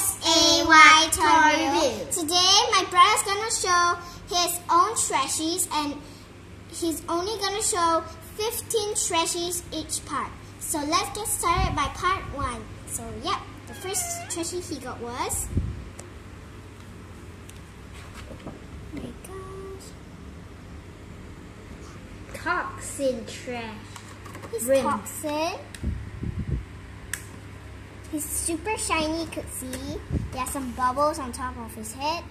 SAY Toy Review. Today my brother's gonna show his own trashies, and he's only gonna show 15 trashies each part. So let's get started by part 1. So yep, the first trashie he got was, oh my gosh, Toxin trash. he's Rims. toxin. He's super shiny, you could see. He has some bubbles on top of his head.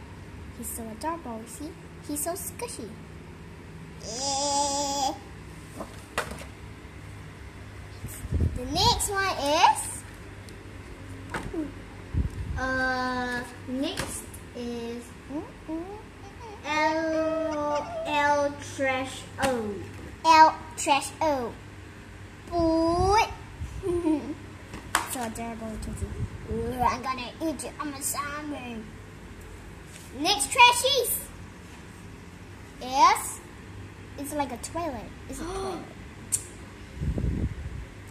He's so adorable, see? He's so squishy. Yeah. The next one is... Next is L Trash O. L Trash O. Boy. So adorable, you can see. Ooh, I'm gonna eat you. I'm a zombie. Next trashies is, it's like a toilet. It's a toilet.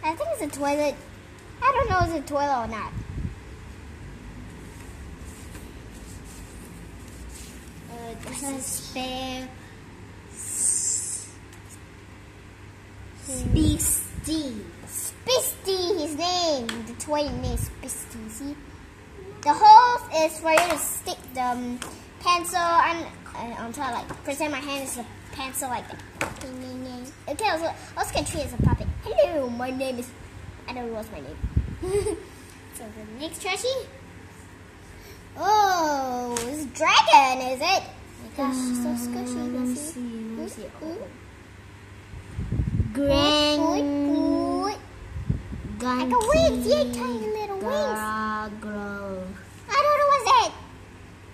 I think it's a toilet. I don't know if it's a toilet or not. This is spare Speedy. Spisty, his name. The toilet name is Spisty. See? The holes is for you to stick the pencil on top, like pretend my hand is a pencil like that. Okay, also can treat it as a puppet. Hello, my name is, I don't know what's my name. So the next trashie. Oh, it's dragon, is it? Oh my gosh, she's so squishy. You can see. Like a wings, yeah, tiny little wings. I don't know what's that.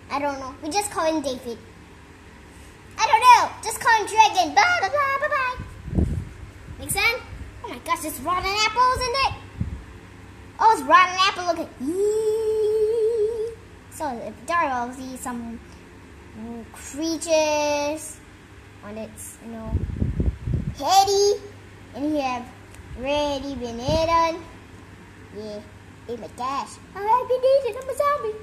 I don't know. We just call him David. I don't know. Just call him Dragon. Bye bye bye bye bye. Next one. Oh my gosh, there's rotten apples in it. Oh, it's rotten apple. Look at. So there will see some creatures on its, heady, and you have ready been eaten. Yeah. Oh my gosh. I've been eaten. I'm a zombie.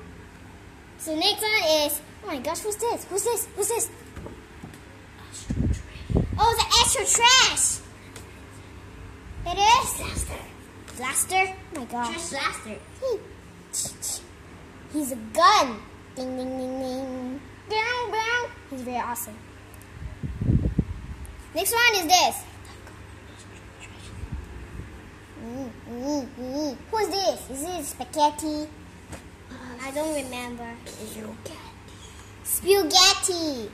So next one is, oh my gosh, who's this? Who's this? Who's this? Oh, the extra trash. It is? Blaster. Oh my gosh. Trash blaster. He's a gun. Ding ding ding ding. Bang bang. He's very awesome. Next one is this. Who's this? Is it spaghetti? I don't remember. Spaghetti.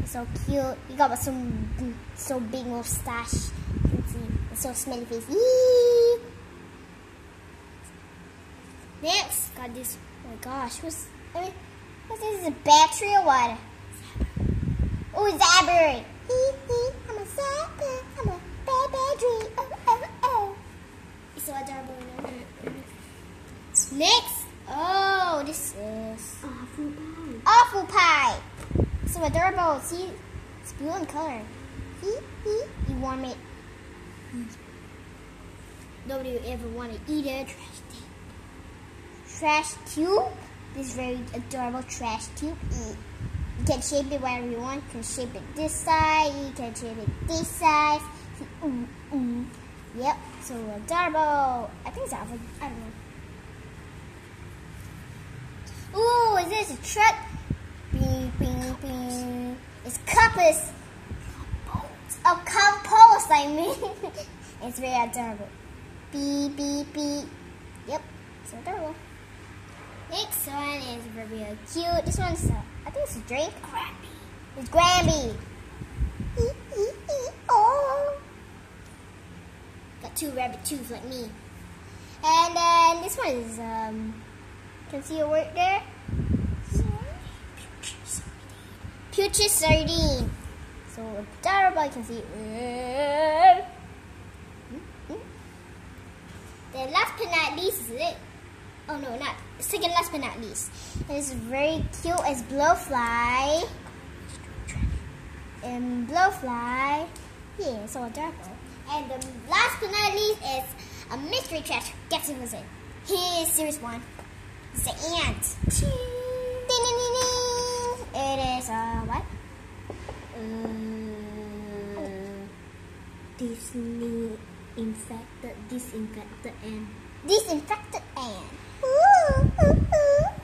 So cute. He got so big mustache. You can see. It's so smelly face. Eee! Next, got this. Oh my gosh, what's this? Is a battery or what? Oh, Zabber. I'm a Zabber. I'm a battery. Oh. It's so adorable. Next, oh, this is Awful Pie. So adorable. See, it's blue in color. You warm it. Nobody would ever want to eat a trash tube. This very adorable trash tube. You can shape it whatever you want. You can shape it this side. You can shape it this side. Yep, so adorable. I think it's Alpha. I don't know. Ooh, is this a truck? Bing, bing, bing. It's compass. Oh, compost, I mean. It's very adorable. Beep, beep, beep. Yep, so adorable. Next one is very cute. This one's, I think it's a drink. It's Granby. Oh. Got 2 rabbit tubes like me. And then this one is, can see a word there? Putrid sardine. So adorable, you can see. Then last but not least is it. Oh no, not second last but not least. It's very cute as Blowfly. And Blowfly. Yeah, so adorable. And the last but not least is a mystery trash. Guess who was it? Here's Series 1. It's an ant. Ding, ding, ding, ding. It is a what? Disinfected ant. Disinfected ant. Ooh, ooh, ooh.